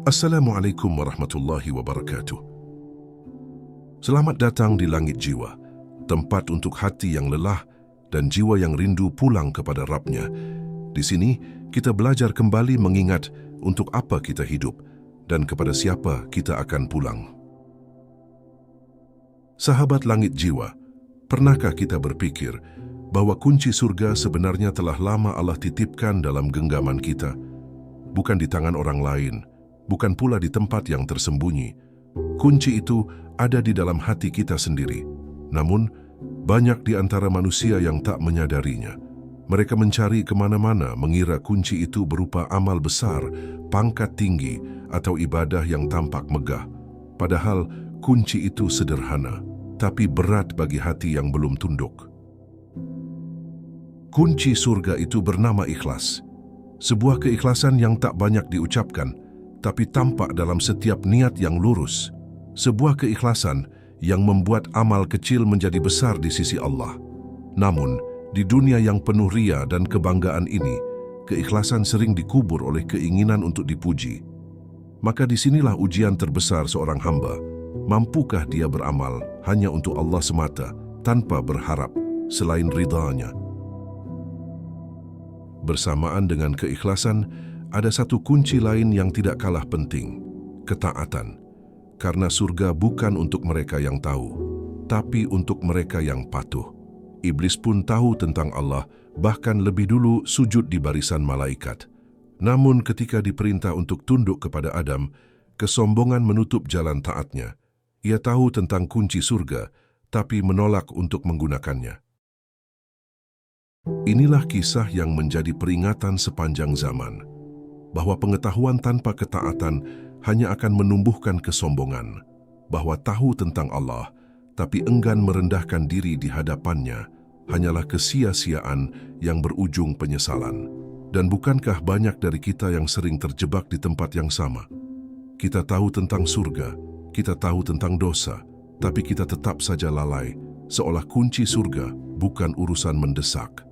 Assalamualaikum warahmatullahi wabarakatuh. Selamat datang di Langit Jiwa, tempat untuk hati yang lelah dan jiwa yang rindu pulang kepada Rabb-Nya. Di sini, kita belajar kembali mengingat untuk apa kita hidup dan kepada siapa kita akan pulang. Sahabat Langit Jiwa, pernahkah kita berpikir bahwa kunci surga sebenarnya telah lama Allah titipkan dalam genggaman kita? Bukan di tangan orang lain, bukan pula di tempat yang tersembunyi. Kunci itu ada di dalam hati kita sendiri. Namun, banyak di antara manusia yang tak menyadarinya. Mereka mencari kemana-mana mengira kunci itu berupa amal besar, pangkat tinggi, atau ibadah yang tampak megah. Padahal, kunci itu sederhana, tapi berat bagi hati yang belum tunduk. Kunci surga itu bernama ikhlas. Sebuah keikhlasan yang tak banyak diucapkan, tapi tampak dalam setiap niat yang lurus. Sebuah keikhlasan yang membuat amal kecil menjadi besar di sisi Allah. Namun, di dunia yang penuh ria dan kebanggaan ini, keikhlasan sering dikubur oleh keinginan untuk dipuji. Maka disinilah ujian terbesar seorang hamba. Mampukah dia beramal hanya untuk Allah semata, tanpa berharap selain ridha-Nya? Bersamaan dengan keikhlasan, ada satu kunci lain yang tidak kalah penting, ketaatan. Karena surga bukan untuk mereka yang tahu, tapi untuk mereka yang patuh. Iblis pun tahu tentang Allah, bahkan lebih dulu sujud di barisan malaikat. Namun ketika diperintah untuk tunduk kepada Adam, kesombongan menutup jalan taatnya. Ia tahu tentang kunci surga, tapi menolak untuk menggunakannya. Inilah kisah yang menjadi peringatan sepanjang zaman, bahwa pengetahuan tanpa ketaatan hanya akan menumbuhkan kesombongan, bahwa tahu tentang Allah, tapi enggan merendahkan diri di hadapannya, hanyalah kesia-siaan yang berujung penyesalan. Dan bukankah banyak dari kita yang sering terjebak di tempat yang sama? Kita tahu tentang surga, kita tahu tentang dosa, tapi kita tetap saja lalai, seolah kunci surga bukan urusan mendesak.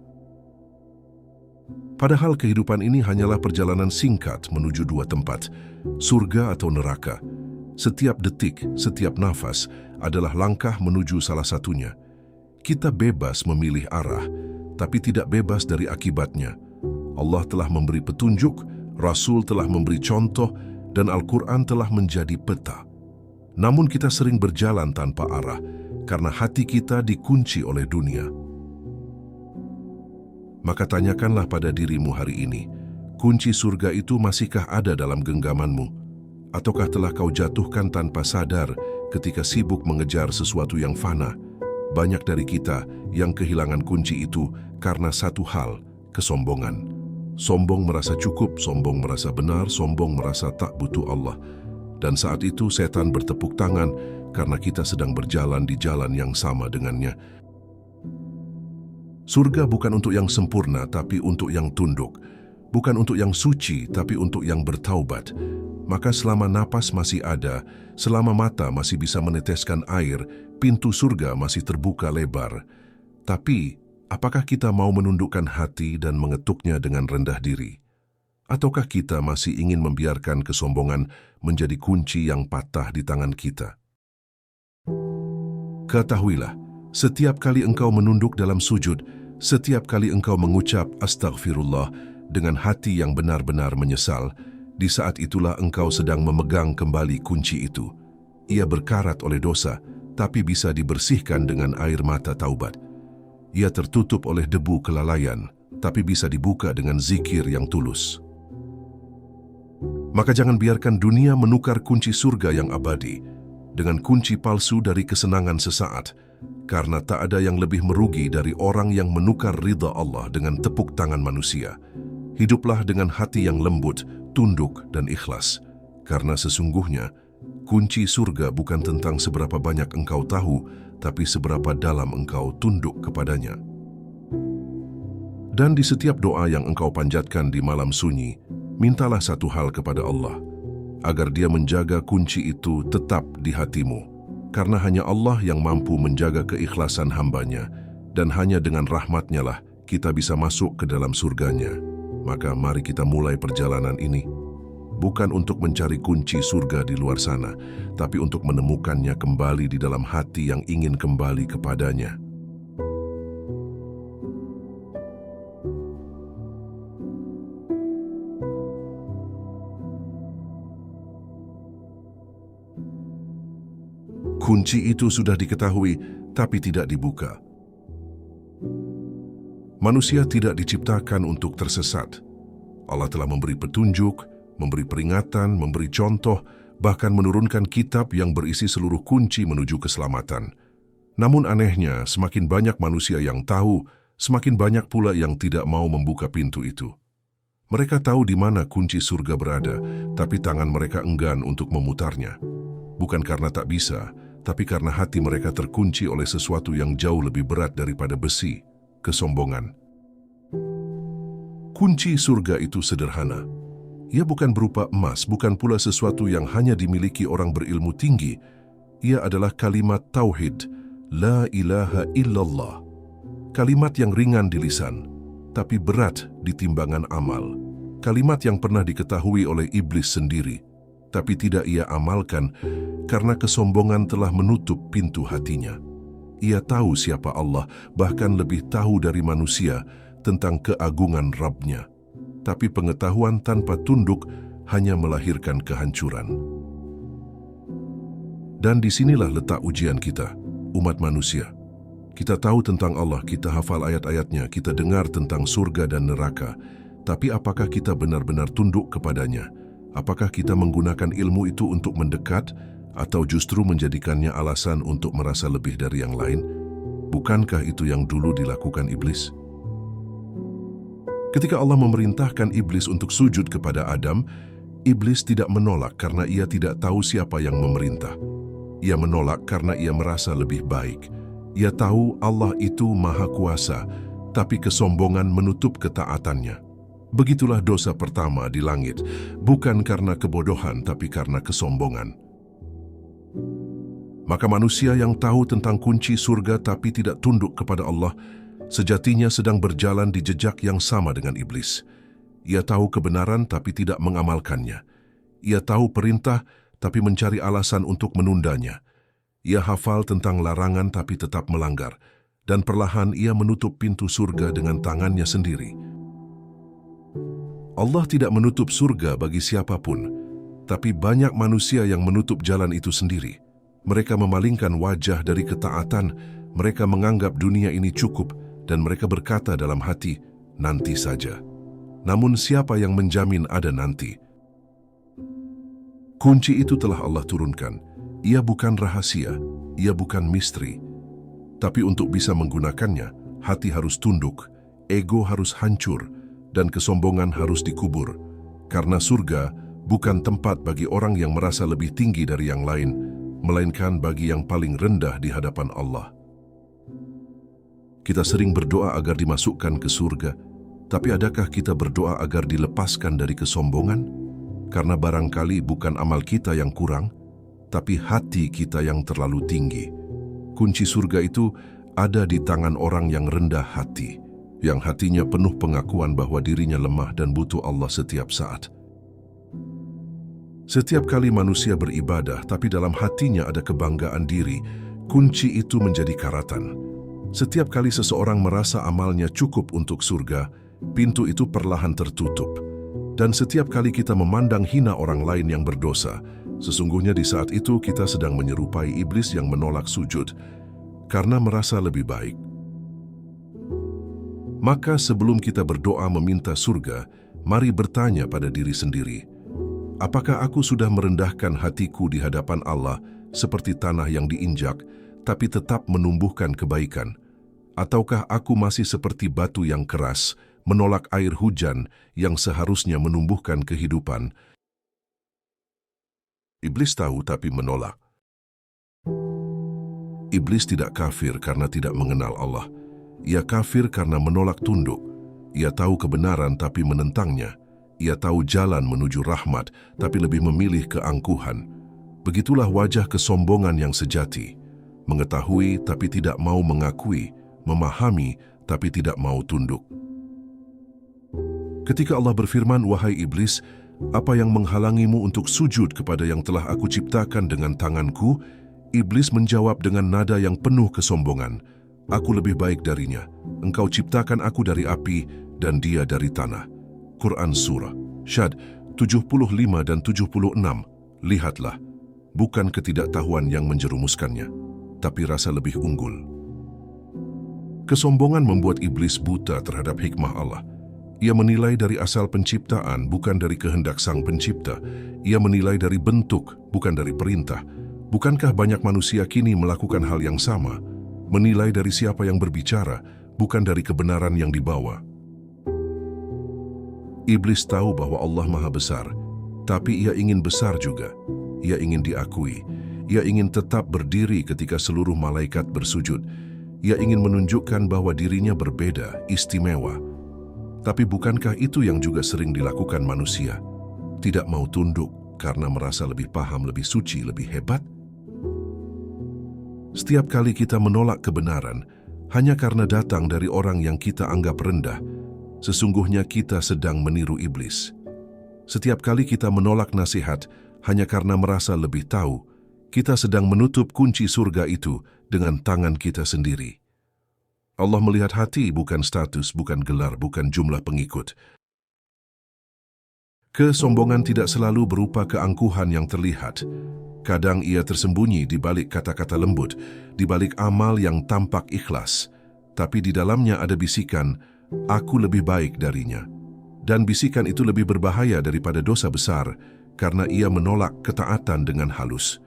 Padahal kehidupan ini hanyalah perjalanan singkat menuju dua tempat, surga atau neraka. Setiap detik, setiap nafas adalah langkah menuju salah satunya. Kita bebas memilih arah, tapi tidak bebas dari akibatnya. Allah telah memberi petunjuk, Rasul telah memberi contoh, dan Al-Quran telah menjadi peta. Namun kita sering berjalan tanpa arah, karena hati kita dikunci oleh dunia. Maka tanyakanlah pada dirimu hari ini, kunci surga itu masihkah ada dalam genggamanmu? Ataukah telah kau jatuhkan tanpa sadar ketika sibuk mengejar sesuatu yang fana? Banyak dari kita yang kehilangan kunci itu karena satu hal, kesombongan. Sombong merasa cukup, sombong merasa benar, sombong merasa tak butuh Allah. Dan saat itu setan bertepuk tangan karena kita sedang berjalan di jalan yang sama dengannya. Surga bukan untuk yang sempurna, tapi untuk yang tunduk. Bukan untuk yang suci, tapi untuk yang bertaubat. Maka selama napas masih ada, selama mata masih bisa meneteskan air, pintu surga masih terbuka lebar. Tapi, apakah kita mau menundukkan hati dan mengetuknya dengan rendah diri? Ataukah kita masih ingin membiarkan kesombongan menjadi kunci yang patah di tangan kita? Ketahuilah, setiap kali engkau menunduk dalam sujud, setiap kali engkau mengucap astagfirullah dengan hati yang benar-benar menyesal, di saat itulah engkau sedang memegang kembali kunci itu. Ia berkarat oleh dosa, tapi bisa dibersihkan dengan air mata taubat. Ia tertutup oleh debu kelalaian, tapi bisa dibuka dengan zikir yang tulus. Maka jangan biarkan dunia menukar kunci surga yang abadi dengan kunci palsu dari kesenangan sesaat, karena tak ada yang lebih merugi dari orang yang menukar ridha Allah dengan tepuk tangan manusia. Hiduplah dengan hati yang lembut, tunduk dan ikhlas, karena sesungguhnya kunci surga bukan tentang seberapa banyak engkau tahu, tapi seberapa dalam engkau tunduk kepadanya. Dan di setiap doa yang engkau panjatkan di malam sunyi, mintalah satu hal kepada Allah, agar Dia menjaga kunci itu tetap di hatimu. Karena hanya Allah yang mampu menjaga keikhlasan hamba-Nya, dan hanya dengan rahmat-Nya lah kita bisa masuk ke dalam surga-Nya. Maka mari kita mulai perjalanan ini. bukan untuk mencari kunci surga di luar sana, tapi untuk menemukannya kembali di dalam hati yang ingin kembali kepadanya. Kunci itu sudah diketahui, tapi tidak dibuka. Manusia tidak diciptakan untuk tersesat. Allah telah memberi petunjuk, memberi peringatan, memberi contoh, bahkan menurunkan kitab yang berisi seluruh kunci menuju keselamatan. Namun anehnya, semakin banyak manusia yang tahu, semakin banyak pula yang tidak mau membuka pintu itu. Mereka tahu di mana kunci surga berada, tapi tangan mereka enggan untuk memutarnya. Bukan karena tak bisa, tapi karena hati mereka terkunci oleh sesuatu yang jauh lebih berat daripada besi, kesombongan. Kunci surga itu sederhana. Ia bukan berupa emas, bukan pula sesuatu yang hanya dimiliki orang berilmu tinggi. Ia adalah kalimat tauhid, la ilaha illallah. Kalimat yang ringan di lisan, tapi berat di timbangan amal. Kalimat yang pernah diketahui oleh iblis sendiri, tapi tidak ia amalkan karena kesombongan telah menutup pintu hatinya. Ia tahu siapa Allah, bahkan lebih tahu dari manusia tentang keagungan Rabb-Nya. Tapi pengetahuan tanpa tunduk hanya melahirkan kehancuran. Dan disinilah letak ujian kita, umat manusia. Kita tahu tentang Allah, kita hafal ayat-ayatnya, kita dengar tentang surga dan neraka. Tapi apakah kita benar-benar tunduk kepadanya? Apakah kita menggunakan ilmu itu untuk mendekat, atau justru menjadikannya alasan untuk merasa lebih dari yang lain? Bukankah itu yang dulu dilakukan iblis? Ketika Allah memerintahkan iblis untuk sujud kepada Adam, iblis tidak menolak karena ia tidak tahu siapa yang memerintah. Ia menolak karena ia merasa lebih baik. Ia tahu Allah itu Maha Kuasa, tapi kesombongan menutup ketaatannya. Begitulah dosa pertama di langit, bukan karena kebodohan, tapi karena kesombongan. Maka manusia yang tahu tentang kunci surga tapi tidak tunduk kepada Allah, sejatinya sedang berjalan di jejak yang sama dengan iblis. Ia tahu kebenaran tapi tidak mengamalkannya. Ia tahu perintah tapi mencari alasan untuk menundanya. Ia hafal tentang larangan tapi tetap melanggar. Dan perlahan ia menutup pintu surga dengan tangannya sendiri. Allah tidak menutup surga bagi siapapun, tapi banyak manusia yang menutup jalan itu sendiri. Mereka memalingkan wajah dari ketaatan, mereka menganggap dunia ini cukup, dan mereka berkata dalam hati, nanti saja. Namun siapa yang menjamin ada nanti? Kunci itu telah Allah turunkan. Ia bukan rahasia, ia bukan misteri. Tapi untuk bisa menggunakannya, hati harus tunduk, ego harus hancur, dan kesombongan harus dikubur. Karena surga bukan tempat bagi orang yang merasa lebih tinggi dari yang lain, melainkan bagi yang paling rendah di hadapan Allah. Kita sering berdoa agar dimasukkan ke surga, tapi adakah kita berdoa agar dilepaskan dari kesombongan? Karena barangkali bukan amal kita yang kurang, tapi hati kita yang terlalu tinggi. Kunci surga itu ada di tangan orang yang rendah hati, yang hatinya penuh pengakuan bahwa dirinya lemah dan butuh Allah setiap saat. Setiap kali manusia beribadah, tapi dalam hatinya ada kebanggaan diri, kunci itu menjadi karatan. Setiap kali seseorang merasa amalnya cukup untuk surga, pintu itu perlahan tertutup. Dan setiap kali kita memandang hina orang lain yang berdosa, sesungguhnya di saat itu kita sedang menyerupai iblis yang menolak sujud, karena merasa lebih baik. Maka sebelum kita berdoa meminta surga, mari bertanya pada diri sendiri, apakah aku sudah merendahkan hatiku di hadapan Allah seperti tanah yang diinjak, tapi tetap menumbuhkan kebaikan? Ataukah aku masih seperti batu yang keras, menolak air hujan yang seharusnya menumbuhkan kehidupan? Iblis tahu tapi menolak. Iblis tidak kafir karena tidak mengenal Allah. Ia kafir karena menolak tunduk. Ia tahu kebenaran tapi menentangnya. Ia tahu jalan menuju rahmat tapi lebih memilih keangkuhan. Begitulah wajah kesombongan yang sejati. Mengetahui tapi tidak mau mengakui, memahami tapi tidak mau tunduk. Ketika Allah berfirman, "Wahai iblis, apa yang menghalangimu untuk sujud kepada yang telah aku ciptakan dengan tanganku? Iblis menjawab dengan nada yang penuh kesombongan, aku lebih baik darinya. Engkau ciptakan aku dari api dan dia dari tanah. Quran Surah Syad 75 dan 76. Lihatlah, bukan ketidaktahuan yang menjerumuskannya, tapi rasa lebih unggul. Kesombongan membuat iblis buta terhadap hikmah Allah. Ia menilai dari asal penciptaan, bukan dari kehendak sang pencipta. Ia menilai dari bentuk, bukan dari perintah. Bukankah banyak manusia kini melakukan hal yang sama? Menilai dari siapa yang berbicara, bukan dari kebenaran yang dibawa. Iblis tahu bahwa Allah Maha Besar, tapi ia ingin besar juga. Ia ingin diakui. Ia ingin tetap berdiri ketika seluruh malaikat bersujud. Ia ingin menunjukkan bahwa dirinya berbeda, istimewa. Tapi bukankah itu yang juga sering dilakukan manusia? Tidak mau tunduk karena merasa lebih paham, lebih suci, lebih hebat? Setiap kali kita menolak kebenaran, hanya karena datang dari orang yang kita anggap rendah, sesungguhnya kita sedang meniru iblis. Setiap kali kita menolak nasihat, hanya karena merasa lebih tahu, kita sedang menutup kunci surga itu dengan tangan kita sendiri. Allah melihat hati, bukan status, bukan gelar, bukan jumlah pengikut. Kesombongan tidak selalu berupa keangkuhan yang terlihat. Kadang ia tersembunyi di balik kata-kata lembut, di balik amal yang tampak ikhlas. Tapi di dalamnya ada bisikan, aku lebih baik darinya. Dan bisikan itu lebih berbahaya daripada dosa besar, karena ia menolak ketaatan dengan halus.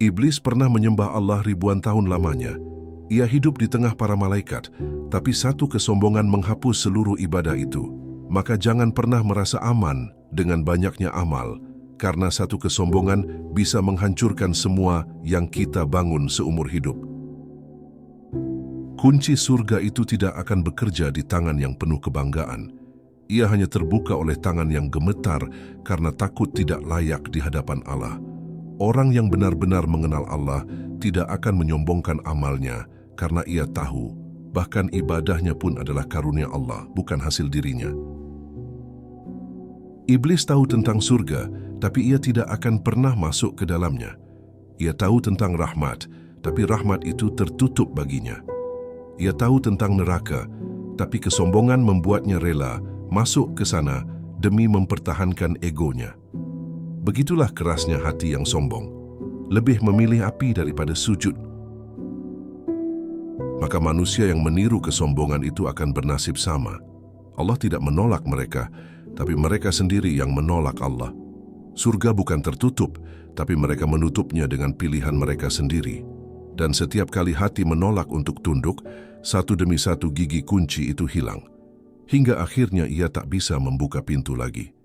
Iblis pernah menyembah Allah ribuan tahun lamanya. Ia hidup di tengah para malaikat, tapi satu kesombongan menghapus seluruh ibadah itu. Maka jangan pernah merasa aman dengan banyaknya amal, karena satu kesombongan bisa menghancurkan semua yang kita bangun seumur hidup. Kunci surga itu tidak akan bekerja di tangan yang penuh kebanggaan. Ia hanya terbuka oleh tangan yang gemetar karena takut tidak layak di hadapan Allah. Orang yang benar-benar mengenal Allah tidak akan menyombongkan amalnya, karena ia tahu, bahkan ibadahnya pun adalah karunia Allah, bukan hasil dirinya. Iblis tahu tentang surga, tapi ia tidak akan pernah masuk ke dalamnya. Ia tahu tentang rahmat, tapi rahmat itu tertutup baginya. Ia tahu tentang neraka, tapi kesombongan membuatnya rela masuk ke sana demi mempertahankan egonya. Begitulah kerasnya hati yang sombong, lebih memilih api daripada sujud. Maka manusia yang meniru kesombongan itu akan bernasib sama. Allah tidak menolak mereka, tapi mereka sendiri yang menolak Allah. Surga bukan tertutup, tapi mereka menutupnya dengan pilihan mereka sendiri. Dan setiap kali hati menolak untuk tunduk, satu demi satu gigi kunci itu hilang. Hingga akhirnya ia tak bisa membuka pintu lagi.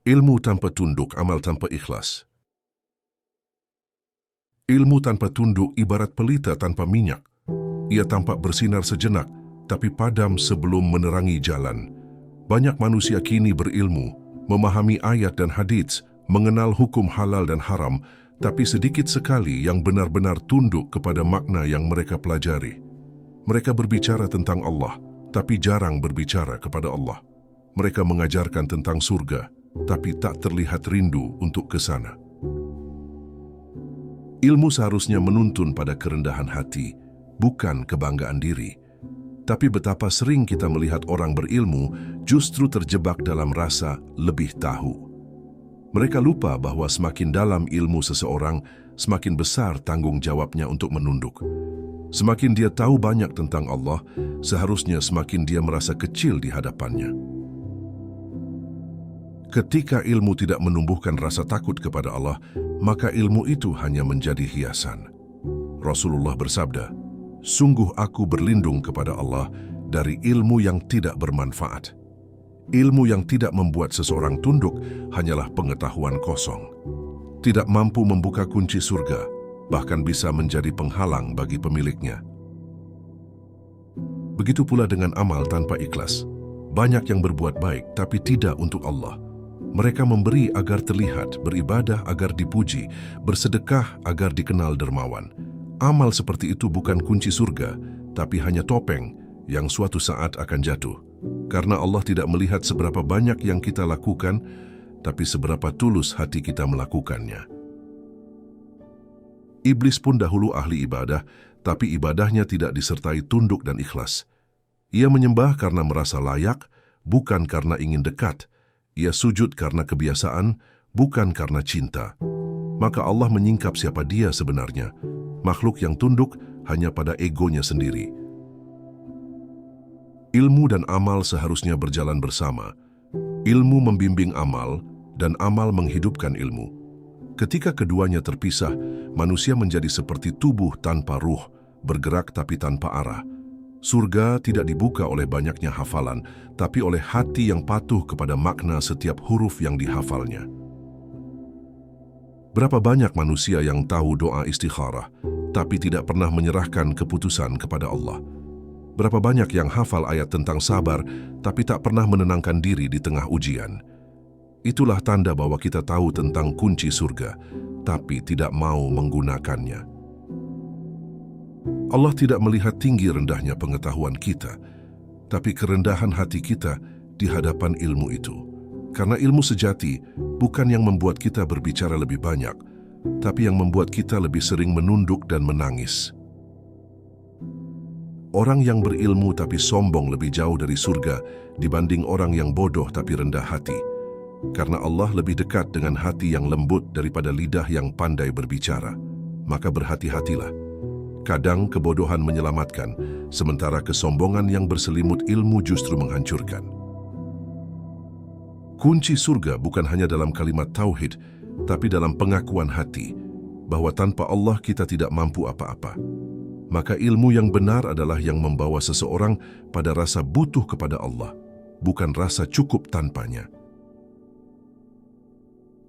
Ilmu tanpa tunduk, amal tanpa ikhlas. Ilmu tanpa tunduk ibarat pelita tanpa minyak. Ia tampak bersinar sejenak, tapi padam sebelum menerangi jalan. Banyak manusia kini berilmu, memahami ayat dan hadits, mengenal hukum halal dan haram, tapi sedikit sekali yang benar-benar tunduk kepada makna yang mereka pelajari. Mereka berbicara tentang Allah, tapi jarang berbicara kepada Allah. Mereka mengajarkan tentang surga, tapi tak terlihat rindu untuk ke sana. Ilmu seharusnya menuntun pada kerendahan hati, bukan kebanggaan diri. Tapi betapa sering kita melihat orang berilmu justru terjebak dalam rasa lebih tahu. Mereka lupa bahwa semakin dalam ilmu seseorang, semakin besar tanggung jawabnya untuk menunduk. Semakin dia tahu banyak tentang Allah, seharusnya semakin dia merasa kecil di hadapannya. Ketika ilmu tidak menumbuhkan rasa takut kepada Allah, maka ilmu itu hanya menjadi hiasan. Rasulullah bersabda, "Sungguh aku berlindung kepada Allah dari ilmu yang tidak bermanfaat." Ilmu yang tidak membuat seseorang tunduk hanyalah pengetahuan kosong. Tidak mampu membuka kunci surga, bahkan bisa menjadi penghalang bagi pemiliknya. Begitu pula dengan amal tanpa ikhlas. Banyak yang berbuat baik, tapi tidak untuk Allah. Mereka memberi agar terlihat, beribadah agar dipuji, bersedekah agar dikenal dermawan. Amal seperti itu bukan kunci surga, tapi hanya topeng yang suatu saat akan jatuh. Karena Allah tidak melihat seberapa banyak yang kita lakukan, tapi seberapa tulus hati kita melakukannya. Iblis pun dahulu ahli ibadah, tapi ibadahnya tidak disertai tunduk dan ikhlas. Ia menyembah karena merasa layak, bukan karena ingin dekat. Ia sujud karena kebiasaan, bukan karena cinta. Maka Allah menyingkap siapa dia sebenarnya, makhluk yang tunduk hanya pada egonya sendiri. Ilmu dan amal seharusnya berjalan bersama. Ilmu membimbing amal, dan amal menghidupkan ilmu. Ketika keduanya terpisah, manusia menjadi seperti tubuh tanpa ruh, bergerak tapi tanpa arah. Surga tidak dibuka oleh banyaknya hafalan, tapi oleh hati yang patuh kepada makna setiap huruf yang dihafalnya. Berapa banyak manusia yang tahu doa istikharah, tapi tidak pernah menyerahkan keputusan kepada Allah? Berapa banyak yang hafal ayat tentang sabar, tapi tak pernah menenangkan diri di tengah ujian? Itulah tanda bahwa kita tahu tentang kunci surga, tapi tidak mau menggunakannya. Allah tidak melihat tinggi rendahnya pengetahuan kita, tapi kerendahan hati kita di hadapan ilmu itu. Karena ilmu sejati bukan yang membuat kita berbicara lebih banyak, tapi yang membuat kita lebih sering menunduk dan menangis. Orang yang berilmu tapi sombong lebih jauh dari surga dibanding orang yang bodoh tapi rendah hati. Karena Allah lebih dekat dengan hati yang lembut daripada lidah yang pandai berbicara. Maka berhati-hatilah. Kadang kebodohan menyelamatkan, sementara kesombongan yang berselimut ilmu justru menghancurkan. Kunci surga bukan hanya dalam kalimat tauhid, tapi dalam pengakuan hati, bahwa tanpa Allah kita tidak mampu apa-apa. Maka ilmu yang benar adalah yang membawa seseorang pada rasa butuh kepada Allah, bukan rasa cukup tanpanya.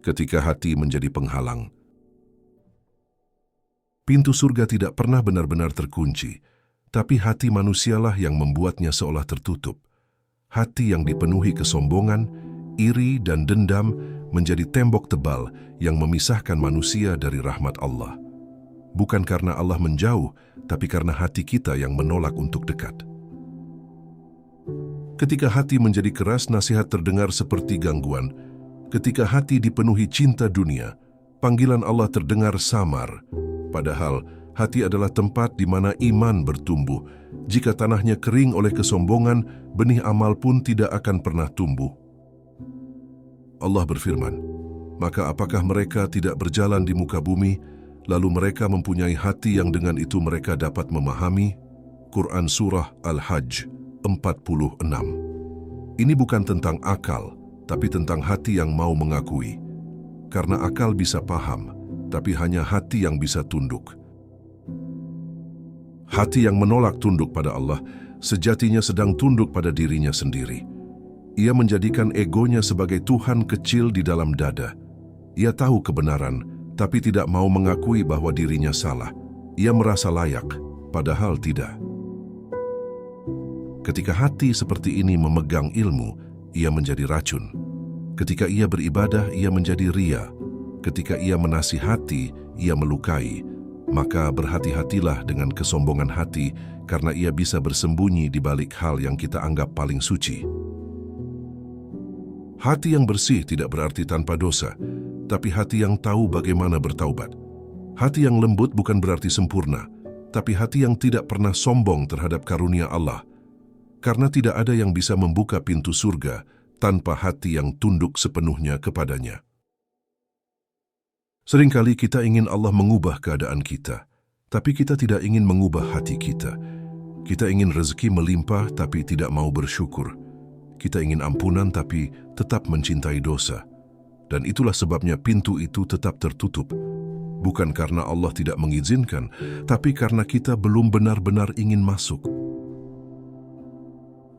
Ketika hati menjadi penghalang, pintu surga tidak pernah benar-benar terkunci, tapi hati manusialah yang membuatnya seolah tertutup. Hati yang dipenuhi kesombongan, iri dan dendam menjadi tembok tebal yang memisahkan manusia dari rahmat Allah. Bukan karena Allah menjauh, tapi karena hati kita yang menolak untuk dekat. Ketika hati menjadi keras, nasihat terdengar seperti gangguan. Ketika hati dipenuhi cinta dunia, panggilan Allah terdengar samar. Padahal hati adalah tempat di mana iman bertumbuh. Jika tanahnya kering oleh kesombongan, benih amal pun tidak akan pernah tumbuh. Allah berfirman, "Maka apakah mereka tidak berjalan di muka bumi, lalu mereka mempunyai hati yang dengan itu mereka dapat memahami?" Quran Surah Al-Hajj 46. Ini bukan tentang akal, tapi tentang hati yang mau mengakui. Karena akal bisa paham, tapi hanya hati yang bisa tunduk. Hati yang menolak tunduk pada Allah, sejatinya sedang tunduk pada dirinya sendiri. Ia menjadikan egonya sebagai Tuhan kecil di dalam dada. Ia tahu kebenaran, tapi tidak mau mengakui bahwa dirinya salah. Ia merasa layak, padahal tidak. Ketika hati seperti ini memegang ilmu, ia menjadi racun. Ketika ia beribadah, ia menjadi ria. Ketika ia menasihati, ia melukai. Maka berhati-hatilah dengan kesombongan hati, karena ia bisa bersembunyi di balik hal yang kita anggap paling suci. Hati yang bersih tidak berarti tanpa dosa, tapi hati yang tahu bagaimana bertaubat. Hati yang lembut bukan berarti sempurna, tapi hati yang tidak pernah sombong terhadap karunia Allah. Karena tidak ada yang bisa membuka pintu surga tanpa hati yang tunduk sepenuhnya kepadanya. Seringkali kita ingin Allah mengubah keadaan kita, tapi kita tidak ingin mengubah hati kita. Kita ingin rezeki melimpah tapi tidak mau bersyukur. Kita ingin ampunan tapi tetap mencintai dosa. Dan itulah sebabnya pintu itu tetap tertutup. Bukan karena Allah tidak mengizinkan, tapi karena kita belum benar-benar ingin masuk.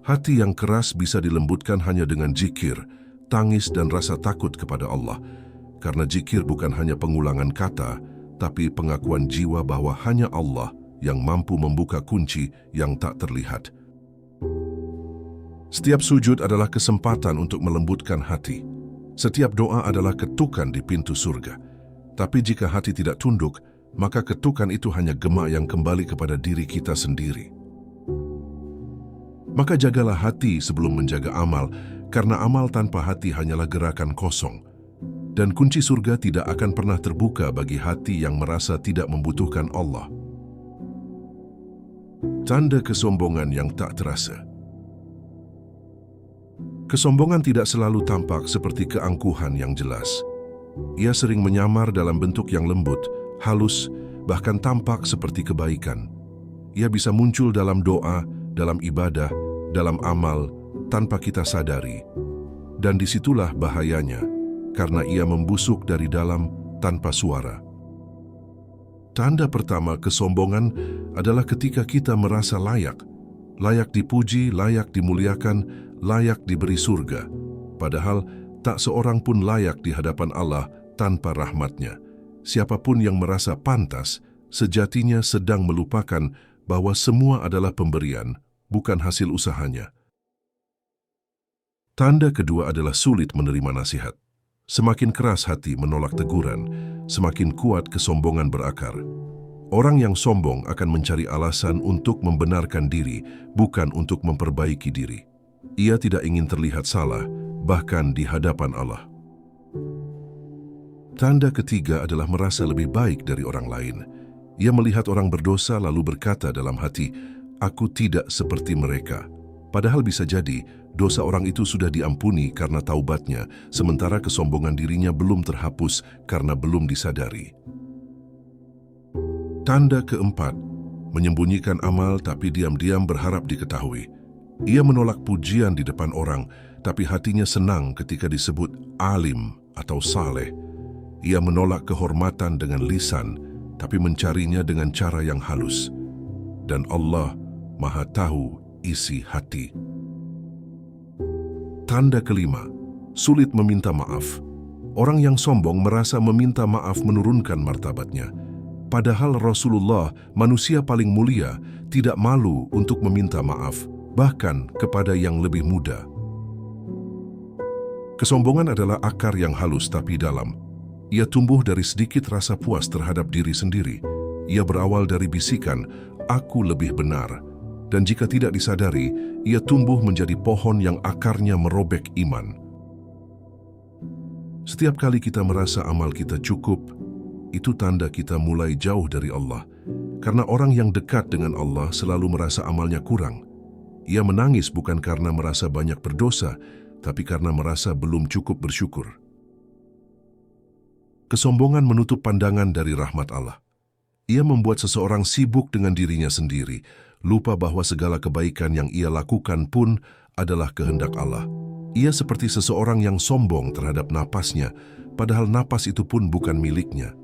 Hati yang keras bisa dilembutkan hanya dengan zikir, tangis dan rasa takut kepada Allah. Karena zikir bukan hanya pengulangan kata, tapi pengakuan jiwa bahwa hanya Allah yang mampu membuka kunci yang tak terlihat. Setiap sujud adalah kesempatan untuk melembutkan hati. Setiap doa adalah ketukan di pintu surga. Tapi jika hati tidak tunduk, maka ketukan itu hanya gema yang kembali kepada diri kita sendiri. Maka jagalah hati sebelum menjaga amal, karena amal tanpa hati hanyalah gerakan kosong. Dan kunci surga tidak akan pernah terbuka bagi hati yang merasa tidak membutuhkan Allah. Tanda kesombongan yang tak terasa. Kesombongan tidak selalu tampak seperti keangkuhan yang jelas. Ia sering menyamar dalam bentuk yang lembut, halus, bahkan tampak seperti kebaikan. Ia bisa muncul dalam doa, dalam ibadah, dalam amal, tanpa kita sadari. Dan disitulah bahayanya, karena ia membusuk dari dalam tanpa suara. Tanda pertama kesombongan adalah ketika kita merasa layak dipuji, layak dimuliakan, layak diberi surga. Padahal tak seorang pun layak di hadapan Allah tanpa rahmat-Nya. Siapapun yang merasa pantas, sejatinya sedang melupakan bahwa semua adalah pemberian, bukan hasil usahanya. Tanda kedua adalah sulit menerima nasihat. Semakin keras hati menolak teguran, semakin kuat kesombongan berakar. Orang yang sombong akan mencari alasan untuk membenarkan diri, bukan untuk memperbaiki diri. Ia tidak ingin terlihat salah, bahkan di hadapan Allah. Tanda ketiga adalah merasa lebih baik dari orang lain. Ia melihat orang berdosa lalu berkata dalam hati, "Aku tidak seperti mereka." Padahal bisa jadi dosa orang itu sudah diampuni karena taubatnya, sementara kesombongan dirinya belum terhapus karena belum disadari. Tanda keempat, menyembunyikan amal tapi diam-diam berharap diketahui. Ia menolak pujian di depan orang, tapi hatinya senang ketika disebut alim atau saleh. Ia menolak kehormatan dengan lisan, tapi mencarinya dengan cara yang halus. Dan Allah Maha Tahu isi hati. Tanda kelima, sulit meminta maaf. Orang yang sombong merasa meminta maaf menurunkan martabatnya. Padahal Rasulullah, manusia paling mulia, tidak malu untuk meminta maaf, bahkan kepada yang lebih muda. Kesombongan adalah akar yang halus tapi dalam. Ia tumbuh dari sedikit rasa puas terhadap diri sendiri. Ia berawal dari bisikan, "Aku lebih benar." Dan jika tidak disadari, ia tumbuh menjadi pohon yang akarnya merobek iman. Setiap kali kita merasa amal kita cukup, itu tanda kita mulai jauh dari Allah. Karena orang yang dekat dengan Allah selalu merasa amalnya kurang. Ia menangis bukan karena merasa banyak berdosa, tapi karena merasa belum cukup bersyukur. Kesombongan menutup pandangan dari rahmat Allah. Ia membuat seseorang sibuk dengan dirinya sendiri, lupa bahwa segala kebaikan yang ia lakukan pun adalah kehendak Allah. Ia seperti seseorang yang sombong terhadap napasnya, padahal napas itu pun bukan miliknya.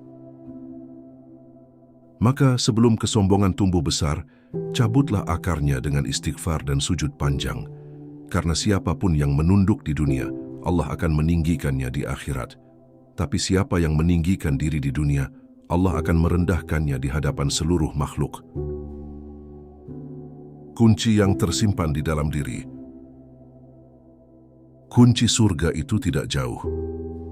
Maka sebelum kesombongan tumbuh besar, cabutlah akarnya dengan istighfar dan sujud panjang. Karena siapapun yang menunduk di dunia, Allah akan meninggikannya di akhirat. Tapi siapa yang meninggikan diri di dunia, Allah akan merendahkannya di hadapan seluruh makhluk. Kunci yang tersimpan di dalam diri. Kunci surga itu tidak jauh.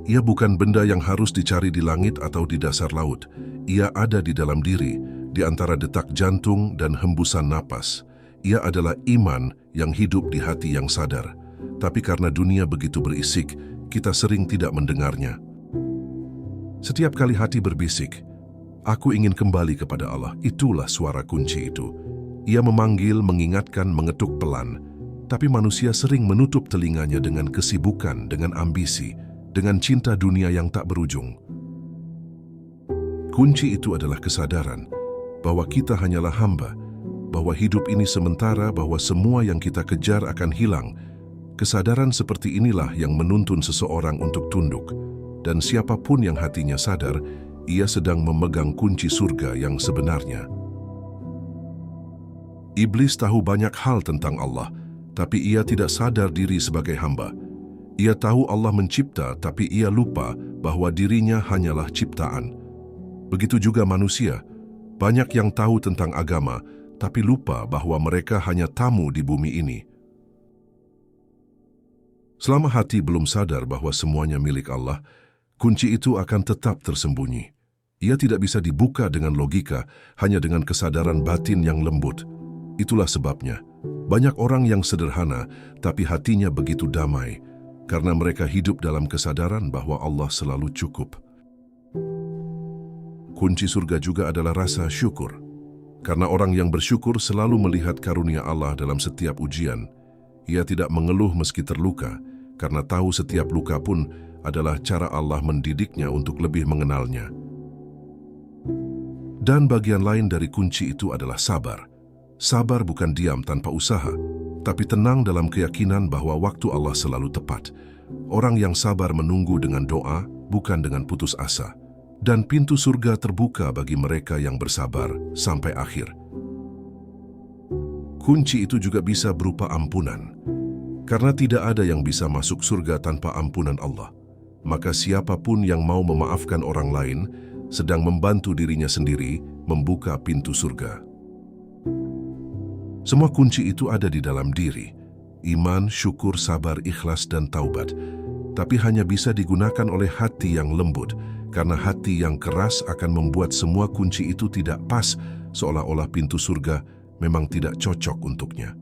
Ia bukan benda yang harus dicari di langit atau di dasar laut. Ia ada di dalam diri, di antara detak jantung dan hembusan napas. Ia adalah iman yang hidup di hati yang sadar. Tapi karena dunia begitu berisik, kita sering tidak mendengarnya. Setiap kali hati berbisik, "Aku ingin kembali kepada Allah," itulah suara kunci itu. Ia memanggil, mengingatkan, mengetuk pelan. Tapi manusia sering menutup telinganya dengan kesibukan, dengan ambisi, dengan cinta dunia yang tak berujung. Kunci itu adalah kesadaran bahwa kita hanyalah hamba, bahwa hidup ini sementara, bahwa semua yang kita kejar akan hilang. Kesadaran seperti inilah yang menuntun seseorang untuk tunduk. Dan siapapun yang hatinya sadar, ia sedang memegang kunci surga yang sebenarnya. Iblis tahu banyak hal tentang Allah, tapi ia tidak sadar diri sebagai hamba. Ia tahu Allah mencipta, tapi ia lupa bahwa dirinya hanyalah ciptaan. Begitu juga manusia, banyak yang tahu tentang agama, tapi lupa bahwa mereka hanya tamu di bumi ini. Selama hati belum sadar bahwa semuanya milik Allah, kunci itu akan tetap tersembunyi. Ia tidak bisa dibuka dengan logika, hanya dengan kesadaran batin yang lembut. Itulah sebabnya, Banyak orang yang sederhana, tapi hatinya begitu damai, karena mereka hidup dalam kesadaran bahwa Allah selalu cukup. Kunci surga juga adalah rasa syukur. Karena orang yang bersyukur selalu melihat karunia Allah dalam setiap ujian. Ia tidak mengeluh meski terluka, karena tahu setiap luka pun adalah cara Allah mendidiknya untuk lebih mengenalnya. Dan bagian lain dari kunci itu adalah sabar. Sabar bukan diam tanpa usaha, tapi tenang dalam keyakinan bahwa waktu Allah selalu tepat. Orang yang sabar menunggu dengan doa, bukan dengan putus asa. Dan pintu surga terbuka bagi mereka yang bersabar sampai akhir. Kunci itu juga bisa berupa ampunan. Karena tidak ada yang bisa masuk surga tanpa ampunan Allah. Maka siapapun yang mau memaafkan orang lain sedang membantu dirinya sendiri membuka pintu surga. Semua kunci itu ada di dalam diri. Iman, syukur, sabar, ikhlas, dan taubat. Tapi hanya bisa digunakan oleh hati yang lembut. Karena hati yang keras akan membuat semua kunci itu tidak pas, seolah-olah pintu surga memang tidak cocok untuknya.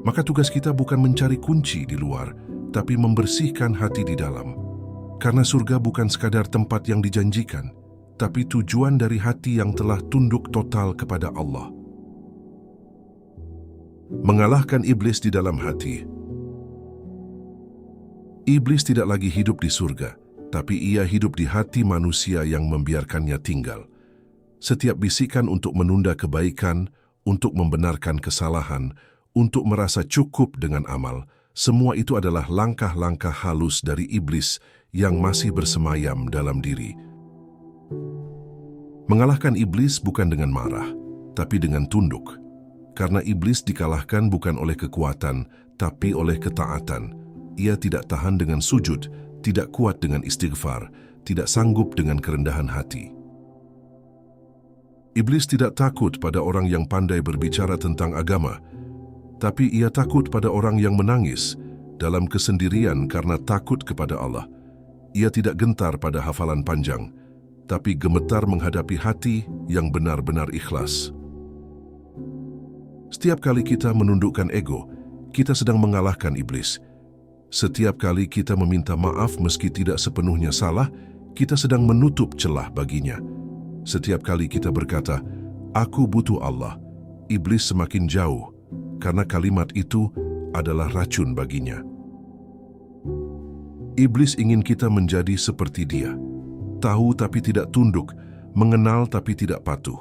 Maka tugas kita bukan mencari kunci di luar, tapi membersihkan hati di dalam. Karena surga bukan sekadar tempat yang dijanjikan, tapi tujuan dari hati yang telah tunduk total kepada Allah. Mengalahkan iblis di dalam hati. Iblis tidak lagi hidup di surga, tapi ia hidup di hati manusia yang membiarkannya tinggal. Setiap bisikan untuk menunda kebaikan, untuk membenarkan kesalahan, untuk merasa cukup dengan amal, semua itu adalah langkah-langkah halus dari iblis yang masih bersemayam dalam diri. Mengalahkan iblis bukan dengan marah, tapi dengan tunduk. Karena iblis dikalahkan bukan oleh kekuatan, tapi oleh ketaatan. Ia tidak tahan dengan sujud, tidak kuat dengan istighfar, tidak sanggup dengan kerendahan hati. Iblis tidak takut pada orang yang pandai berbicara tentang agama, tapi ia takut pada orang yang menangis dalam kesendirian karena takut kepada Allah. Ia tidak gentar pada hafalan panjang, tapi gemetar menghadapi hati yang benar-benar ikhlas. Setiap kali kita menundukkan ego, kita sedang mengalahkan iblis. Setiap kali kita meminta maaf meski tidak sepenuhnya salah, kita sedang menutup celah baginya. Setiap kali kita berkata, "Aku butuh Allah," iblis semakin jauh, karena kalimat itu adalah racun baginya. Iblis ingin kita menjadi seperti dia, tahu tapi tidak tunduk, mengenal tapi tidak patuh.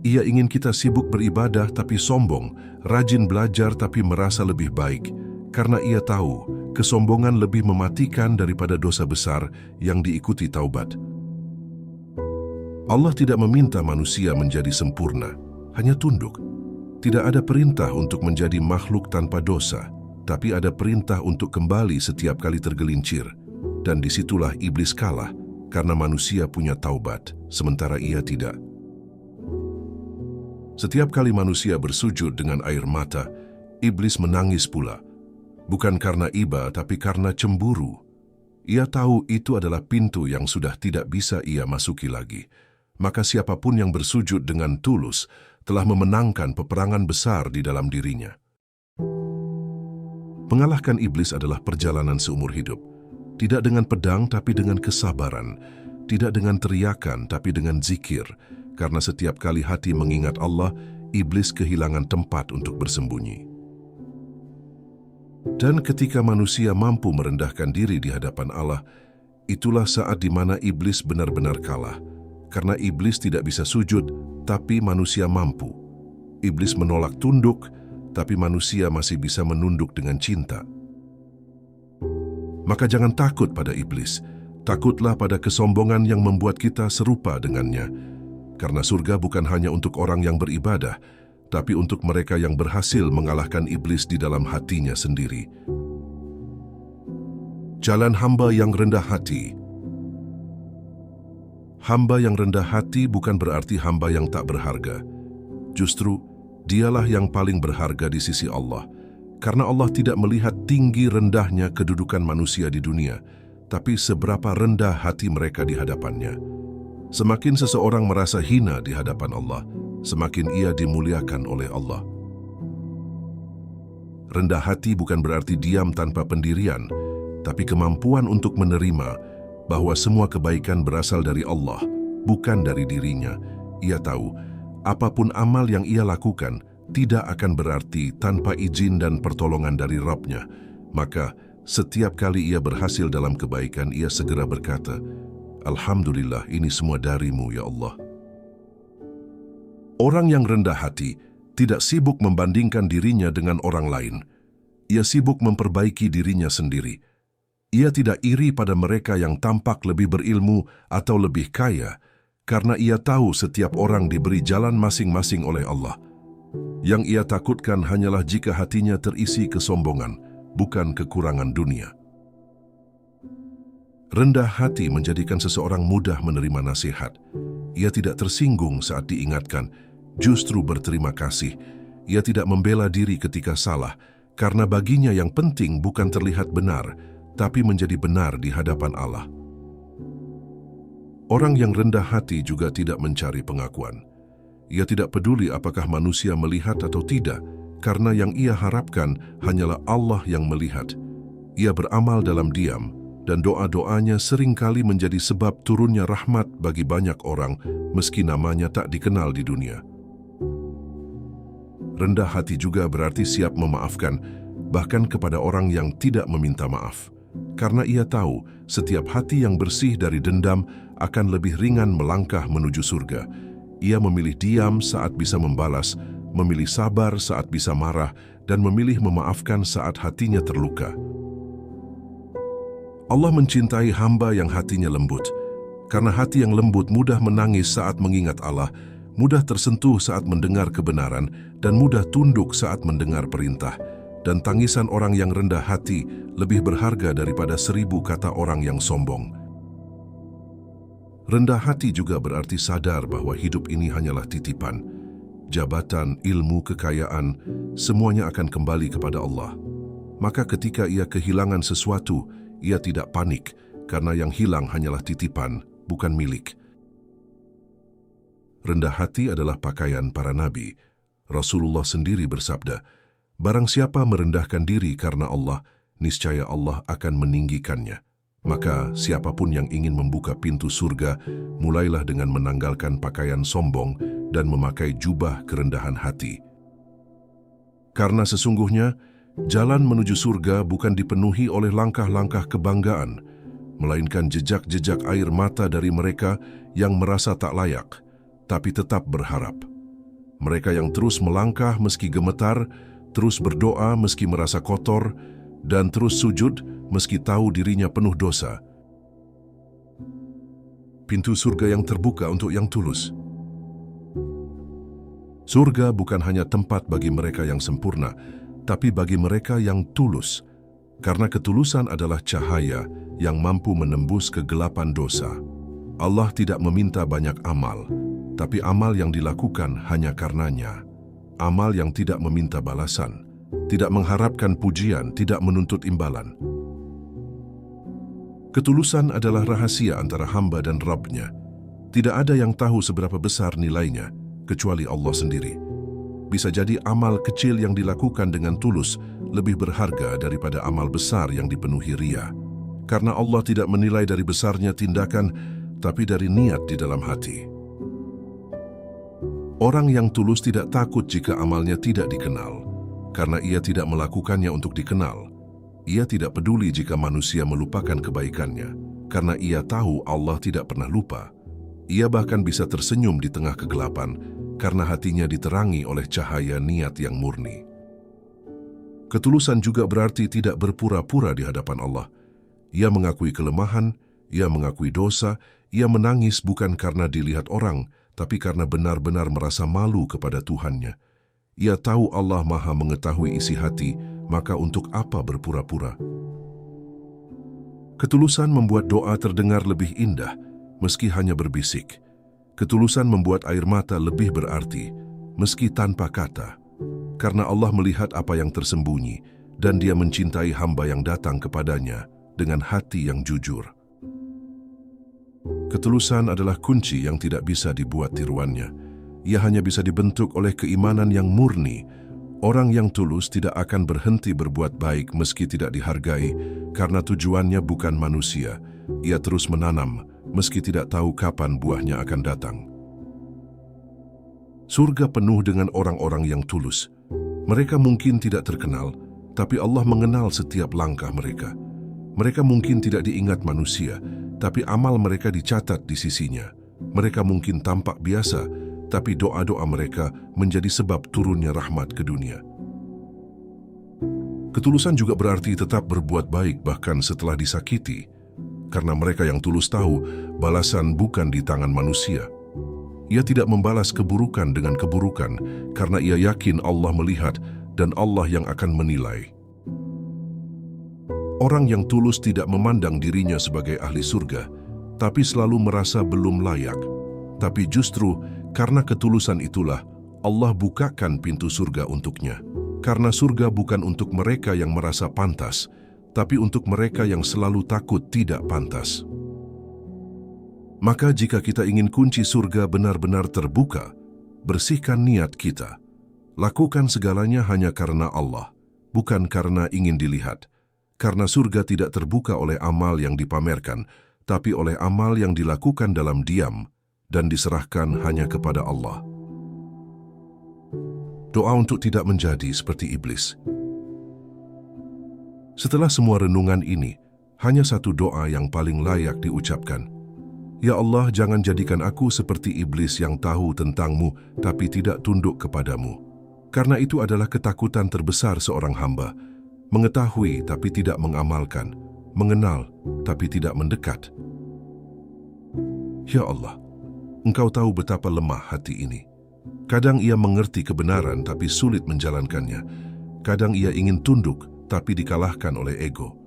Ia ingin kita sibuk beribadah tapi sombong, rajin belajar tapi merasa lebih baik, karena ia tahu kesombongan lebih mematikan daripada dosa besar yang diikuti taubat. Allah tidak meminta manusia menjadi sempurna, hanya tunduk. Tidak ada perintah untuk menjadi makhluk tanpa dosa, tapi ada perintah untuk kembali setiap kali tergelincir. Dan disitulah iblis kalah, karena manusia punya taubat, sementara ia tidak. Setiap kali manusia bersujud dengan air mata, iblis menangis pula. Bukan karena iba, tapi karena cemburu. Ia tahu itu adalah pintu yang sudah tidak bisa ia masuki lagi. Maka siapapun yang bersujud dengan tulus telah memenangkan peperangan besar di dalam dirinya. Mengalahkan iblis adalah perjalanan seumur hidup. Tidak dengan pedang, tapi dengan kesabaran. Tidak dengan teriakan, tapi dengan zikir. Karena setiap kali hati mengingat Allah, iblis kehilangan tempat untuk bersembunyi. Dan ketika manusia mampu merendahkan diri di hadapan Allah, itulah saat di mana iblis benar-benar kalah. Karena iblis tidak bisa sujud, tapi manusia mampu. Iblis menolak tunduk, tapi manusia masih bisa menunduk dengan cinta. Maka jangan takut pada iblis. Takutlah pada kesombongan yang membuat kita serupa dengannya. Karena surga bukan hanya untuk orang yang beribadah, tapi untuk mereka yang berhasil mengalahkan iblis di dalam hatinya sendiri. Jalan hamba yang rendah hati. Hamba yang rendah hati bukan berarti hamba yang tak berharga. Justru, dialah yang paling berharga di sisi Allah. Karena Allah tidak melihat tinggi rendahnya kedudukan manusia di dunia, tapi seberapa rendah hati mereka di hadapannya. Semakin seseorang merasa hina di hadapan Allah, semakin ia dimuliakan oleh Allah. Rendah hati bukan berarti diam tanpa pendirian, tapi kemampuan untuk menerima bahwa semua kebaikan berasal dari Allah, bukan dari dirinya. Ia tahu, apapun amal yang ia lakukan tidak akan berarti tanpa izin dan pertolongan dari Rabb-Nya. Maka, setiap kali ia berhasil dalam kebaikan, ia segera berkata, "Alhamdulillah, ini semua dari-Mu, ya Allah." Orang yang rendah hati tidak sibuk membandingkan dirinya dengan orang lain. Ia sibuk memperbaiki dirinya sendiri. Ia tidak iri pada mereka yang tampak lebih berilmu atau lebih kaya, karena ia tahu setiap orang diberi jalan masing-masing oleh Allah. Yang ia takutkan hanyalah jika hatinya terisi kesombongan, bukan kekurangan dunia. Rendah hati menjadikan seseorang mudah menerima nasihat. Ia tidak tersinggung saat diingatkan, justru berterima kasih. Ia tidak membela diri ketika salah, karena baginya yang penting bukan terlihat benar, tapi menjadi benar di hadapan Allah. Orang yang rendah hati juga tidak mencari pengakuan. Ia tidak peduli apakah manusia melihat atau tidak, karena yang ia harapkan hanyalah Allah yang melihat. Ia beramal dalam diam, dan doa-doanya seringkali menjadi sebab turunnya rahmat bagi banyak orang, meski namanya tak dikenal di dunia. Rendah hati juga berarti siap memaafkan, bahkan kepada orang yang tidak meminta maaf. Karena ia tahu, setiap hati yang bersih dari dendam akan lebih ringan melangkah menuju surga. Ia memilih diam saat bisa membalas, memilih sabar saat bisa marah, dan memilih memaafkan saat hatinya terluka. Allah mencintai hamba yang hatinya lembut. Karena hati yang lembut mudah menangis saat mengingat Allah, mudah tersentuh saat mendengar kebenaran, dan mudah tunduk saat mendengar perintah. Dan tangisan orang yang rendah hati lebih berharga daripada 1000 kata orang yang sombong. Rendah hati juga berarti sadar bahwa hidup ini hanyalah titipan. Jabatan, ilmu, kekayaan, semuanya akan kembali kepada Allah. Maka ketika ia kehilangan sesuatu, ia tidak panik, karena yang hilang hanyalah titipan, bukan milik. Rendah hati adalah pakaian para nabi. Rasulullah sendiri bersabda, "Barang siapa merendahkan diri karena Allah, niscaya Allah akan meninggikannya." Maka siapapun yang ingin membuka pintu surga, mulailah dengan menanggalkan pakaian sombong dan memakai jubah kerendahan hati. Karena sesungguhnya, jalan menuju surga bukan dipenuhi oleh langkah-langkah kebanggaan, melainkan jejak-jejak air mata dari mereka yang merasa tak layak, tapi tetap berharap. Mereka yang terus melangkah meski gemetar, terus berdoa meski merasa kotor, dan terus sujud meski tahu dirinya penuh dosa. Pintu surga yang terbuka untuk yang tulus. Surga bukan hanya tempat bagi mereka yang sempurna, tapi bagi mereka yang tulus, karena ketulusan adalah cahaya yang mampu menembus kegelapan dosa. Allah tidak meminta banyak amal, tapi amal yang dilakukan hanya karenanya. Amal yang tidak meminta balasan, tidak mengharapkan pujian, tidak menuntut imbalan. Ketulusan adalah rahasia antara hamba dan Rabb-Nya. Tidak ada yang tahu seberapa besar nilainya, kecuali Allah sendiri. Bisa jadi amal kecil yang dilakukan dengan tulus lebih berharga daripada amal besar yang dipenuhi ria. Karena Allah tidak menilai dari besarnya tindakan, tapi dari niat di dalam hati. Orang yang tulus tidak takut jika amalnya tidak dikenal, karena ia tidak melakukannya untuk dikenal. Ia tidak peduli jika manusia melupakan kebaikannya, karena ia tahu Allah tidak pernah lupa. Ia bahkan bisa tersenyum di tengah kegelapan, karena hatinya diterangi oleh cahaya niat yang murni. Ketulusan juga berarti tidak berpura-pura di hadapan Allah. Ia mengakui kelemahan, ia mengakui dosa, ia menangis bukan karena dilihat orang, tapi karena benar-benar merasa malu kepada Tuhannya. Ia tahu Allah Maha mengetahui isi hati, maka untuk apa berpura-pura? Ketulusan membuat doa terdengar lebih indah, meski hanya berbisik. Ketulusan membuat air mata lebih berarti, meski tanpa kata. Karena Allah melihat apa yang tersembunyi, dan Dia mencintai hamba yang datang kepadanya dengan hati yang jujur. Ketulusan adalah kunci yang tidak bisa dibuat tiruannya. Ia hanya bisa dibentuk oleh keimanan yang murni, Orang yang tulus tidak akan berhenti berbuat baik meski tidak dihargai, karena tujuannya bukan manusia. Ia terus menanam meski tidak tahu kapan buahnya akan datang. Surga penuh dengan orang-orang yang tulus. Mereka mungkin tidak terkenal, tapi Allah mengenal setiap langkah mereka. Mereka mungkin tidak diingat manusia, tapi amal mereka dicatat di sisinya. Mereka mungkin tampak biasa, tapi doa-doa mereka menjadi sebab turunnya rahmat ke dunia. Ketulusan juga berarti tetap berbuat baik bahkan setelah disakiti, karena mereka yang tulus tahu balasan bukan di tangan manusia. Ia tidak membalas keburukan dengan keburukan karena ia yakin Allah melihat dan Allah yang akan menilai. Orang yang tulus tidak memandang dirinya sebagai ahli surga, tapi selalu merasa belum layak. Tapi justru karena ketulusan itulah Allah bukakan pintu surga untuknya. Karena surga bukan untuk mereka yang merasa pantas, tapi untuk mereka yang selalu takut tidak pantas. Maka jika kita ingin kunci surga benar-benar terbuka, bersihkan niat kita. Lakukan segalanya hanya karena Allah, bukan karena ingin dilihat. Karena surga tidak terbuka oleh amal yang dipamerkan, tapi oleh amal yang dilakukan dalam diam dan diserahkan hanya kepada Allah. Doa untuk tidak menjadi seperti iblis. Setelah semua renungan ini, hanya satu doa yang paling layak diucapkan. Ya Allah, jangan jadikan aku seperti iblis yang tahu tentang-Mu tapi tidak tunduk kepadamu. Karena itu adalah ketakutan terbesar seorang hamba. Mengetahui tapi tidak mengamalkan, mengenal tapi tidak mendekat. Ya Allah, Engkau tahu betapa lemah hati ini. Kadang ia mengerti kebenaran tapi sulit menjalankannya. Kadang ia ingin tunduk tapi dikalahkan oleh ego.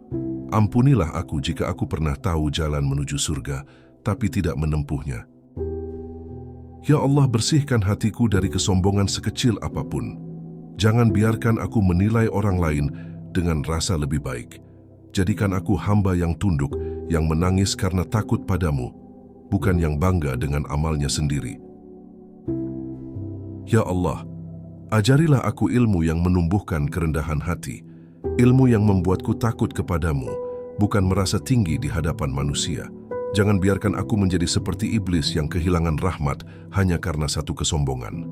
Ampunilah aku jika aku pernah tahu jalan menuju surga tapi tidak menempuhnya. Ya Allah, bersihkan hatiku dari kesombongan sekecil apapun. Jangan biarkan aku menilai orang lain dengan rasa lebih baik. Jadikan aku hamba yang tunduk, yang menangis karena takut padamu, bukan yang bangga dengan amalnya sendiri. Ya Allah, ajarilah aku ilmu yang menumbuhkan kerendahan hati, ilmu yang membuatku takut kepadamu, bukan merasa tinggi di hadapan manusia. Jangan biarkan aku menjadi seperti iblis yang kehilangan rahmat hanya karena satu kesombongan.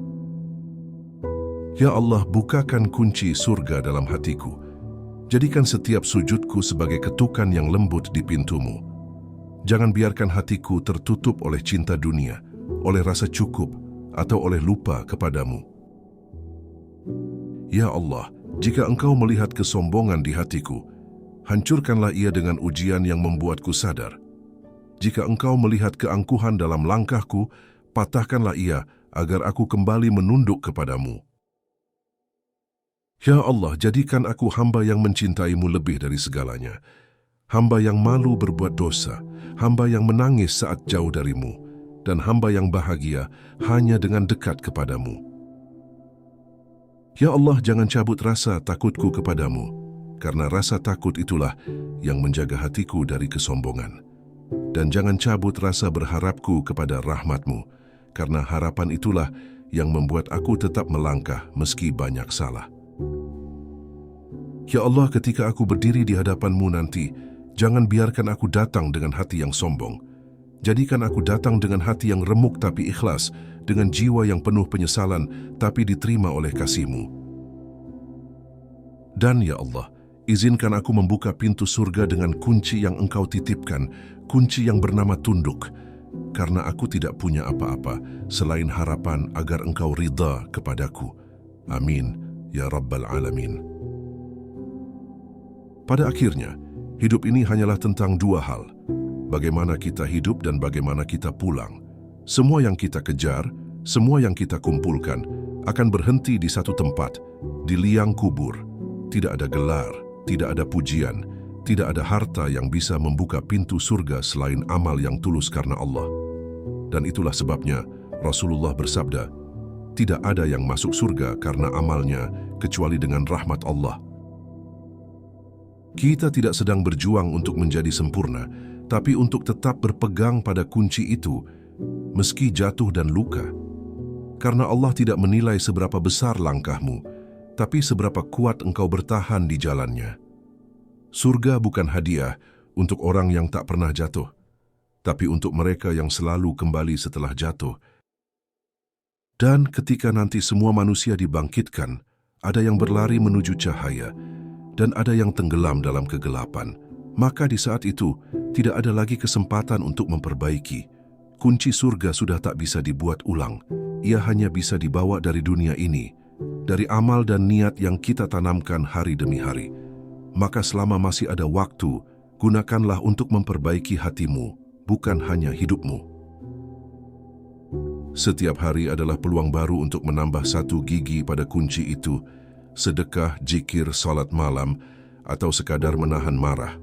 Ya Allah, bukakan kunci surga dalam hatiku. Jadikan setiap sujudku sebagai ketukan yang lembut di pintu-Mu. Jangan biarkan hatiku tertutup oleh cinta dunia, oleh rasa cukup, atau oleh lupa kepadamu. Ya Allah, jika Engkau melihat kesombongan di hatiku, hancurkanlah ia dengan ujian yang membuatku sadar. Jika Engkau melihat keangkuhan dalam langkahku, patahkanlah ia agar aku kembali menunduk kepadamu. Ya Allah, jadikan aku hamba yang mencintai-Mu lebih dari segalanya. Hamba yang malu berbuat dosa, hamba yang menangis saat jauh dari-Mu, dan hamba yang bahagia hanya dengan dekat kepadamu. Ya Allah, jangan cabut rasa takutku kepadamu, karena rasa takut itulah yang menjaga hatiku dari kesombongan. Dan jangan cabut rasa berharapku kepada rahmat-Mu, karena harapan itulah yang membuat aku tetap melangkah meski banyak salah. Ya Allah, ketika aku berdiri di hadapan-Mu nanti, jangan biarkan aku datang dengan hati yang sombong. Jadikan aku datang dengan hati yang remuk tapi ikhlas, dengan jiwa yang penuh penyesalan tapi diterima oleh kasih-Mu. Dan ya Allah, izinkan aku membuka pintu surga dengan kunci yang Engkau titipkan, kunci yang bernama tunduk, karena aku tidak punya apa-apa selain harapan agar Engkau ridha kepadaku. Amin, ya Rabbal Alamin. Pada akhirnya, hidup ini hanyalah tentang dua hal. Bagaimana kita hidup dan bagaimana kita pulang. Semua yang kita kejar, semua yang kita kumpulkan, akan berhenti di satu tempat, di liang kubur. Tidak ada gelar, tidak ada pujian, tidak ada harta yang bisa membuka pintu surga selain amal yang tulus karena Allah. Dan itulah sebabnya Rasulullah bersabda, tidak ada yang masuk surga karena amalnya kecuali dengan rahmat Allah. Kita tidak sedang berjuang untuk menjadi sempurna, tapi untuk tetap berpegang pada kunci itu, meski jatuh dan luka. Karena Allah tidak menilai seberapa besar langkahmu, tapi seberapa kuat engkau bertahan di jalannya. Surga bukan hadiah untuk orang yang tak pernah jatuh, tapi untuk mereka yang selalu kembali setelah jatuh. Dan ketika nanti semua manusia dibangkitkan, ada yang berlari menuju cahaya, dan ada yang tenggelam dalam kegelapan. Maka di saat itu, tidak ada lagi kesempatan untuk memperbaiki. Kunci surga sudah tak bisa dibuat ulang. Ia hanya bisa dibawa dari dunia ini, dari amal dan niat yang kita tanamkan hari demi hari. Maka selama masih ada waktu, gunakanlah untuk memperbaiki hatimu, bukan hanya hidupmu. Setiap hari adalah peluang baru untuk menambah satu gigi pada kunci itu, sedekah, jikir, salat malam, atau sekadar menahan marah.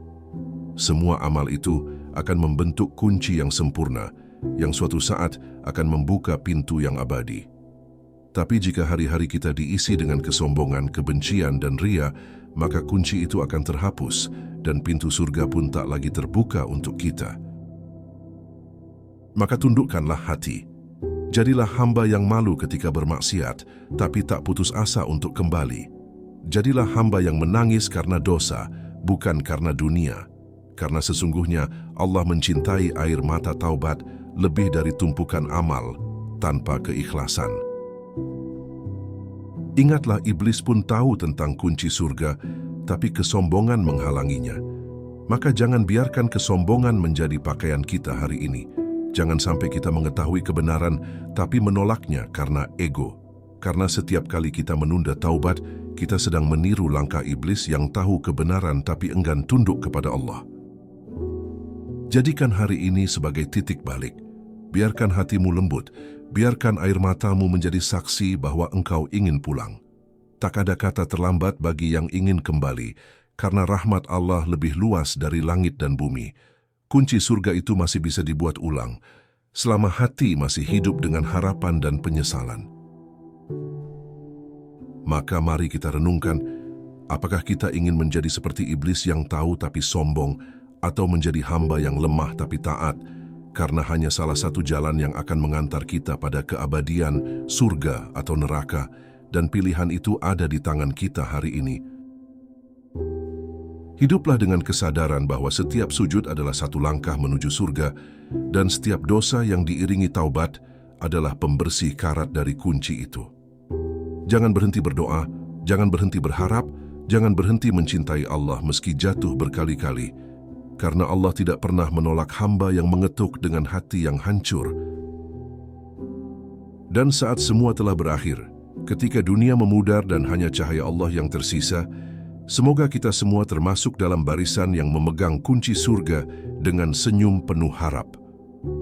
Semua amal itu akan membentuk kunci yang sempurna, yang suatu saat akan membuka pintu yang abadi. Tapi jika hari-hari kita diisi dengan kesombongan, kebencian, dan ria, maka kunci itu akan terhapus, dan pintu surga pun tak lagi terbuka untuk kita. Maka tundukkanlah hati. Jadilah hamba yang malu ketika bermaksiat, tapi tak putus asa untuk kembali. Jadilah hamba yang menangis karena dosa, bukan karena dunia. Karena sesungguhnya Allah mencintai air mata taubat lebih dari tumpukan amal tanpa keikhlasan. Ingatlah, iblis pun tahu tentang kunci surga, tapi kesombongan menghalanginya. Maka jangan biarkan kesombongan menjadi pakaian kita hari ini. Jangan sampai kita mengetahui kebenaran, tapi menolaknya karena ego. Karena setiap kali kita menunda taubat, kita sedang meniru langkah iblis yang tahu kebenaran tapi enggan tunduk kepada Allah. Jadikan hari ini sebagai titik balik. Biarkan hatimu lembut, biarkan air matamu menjadi saksi bahwa engkau ingin pulang. Tak ada kata terlambat bagi yang ingin kembali, karena rahmat Allah lebih luas dari langit dan bumi. Kunci surga itu masih bisa dibuat ulang, selama hati masih hidup dengan harapan dan penyesalan. Maka mari kita renungkan, apakah kita ingin menjadi seperti iblis yang tahu tapi sombong, atau menjadi hamba yang lemah tapi taat, karena hanya salah satu jalan yang akan mengantar kita pada keabadian, surga atau neraka, dan pilihan itu ada di tangan kita hari ini. Hiduplah dengan kesadaran bahwa setiap sujud adalah satu langkah menuju surga, dan setiap dosa yang diiringi taubat adalah pembersih karat dari kunci itu. Jangan berhenti berdoa, jangan berhenti berharap, jangan berhenti mencintai Allah meski jatuh berkali-kali, karena Allah tidak pernah menolak hamba yang mengetuk dengan hati yang hancur. Dan saat semua telah berakhir, ketika dunia memudar dan hanya cahaya Allah yang tersisa, semoga kita semua termasuk dalam barisan yang memegang kunci surga dengan senyum penuh harap.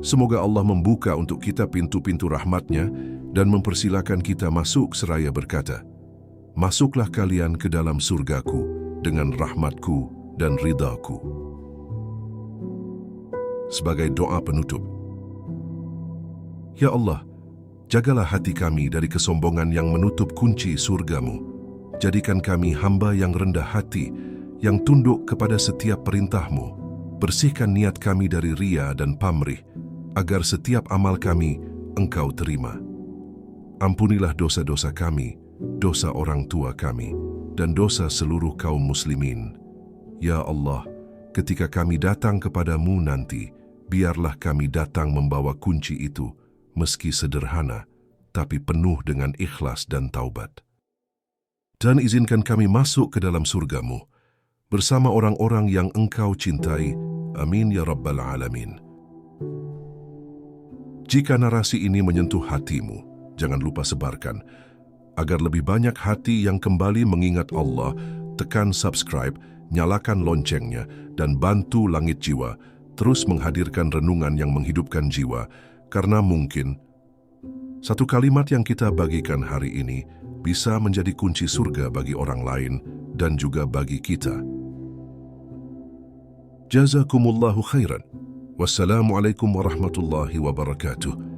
Semoga Allah membuka untuk kita pintu-pintu rahmat-Nya dan mempersilakan kita masuk seraya berkata, "Masuklah kalian ke dalam surgaku dengan rahmat-Ku dan ridha-Ku." Sebagai doa penutup, Ya Allah, jagalah hati kami dari kesombongan yang menutup kunci surga-Mu. Jadikan kami hamba yang rendah hati, yang tunduk kepada setiap perintah-Mu. Bersihkan niat kami dari ria dan pamrih, agar setiap amal kami Engkau terima. Ampunilah dosa-dosa kami, dosa orang tua kami, dan dosa seluruh kaum muslimin. Ya Allah, ketika kami datang kepadamu nanti, biarlah kami datang membawa kunci itu, meski sederhana, tapi penuh dengan ikhlas dan taubat. Dan izinkan kami masuk ke dalam surga-Mu, bersama orang-orang yang Engkau cintai. Amin ya Rabbal Alamin. Jika narasi ini menyentuh hatimu, jangan lupa sebarkan. Agar lebih banyak hati yang kembali mengingat Allah, tekan subscribe, nyalakan loncengnya, dan bantu Langit Jiwa terus menghadirkan renungan yang menghidupkan jiwa, karena mungkin satu kalimat yang kita bagikan hari ini bisa menjadi kunci surga bagi orang lain dan juga bagi kita. Jazakumullahu khairan. Wassalamualaikum warahmatullahi wabarakatuh.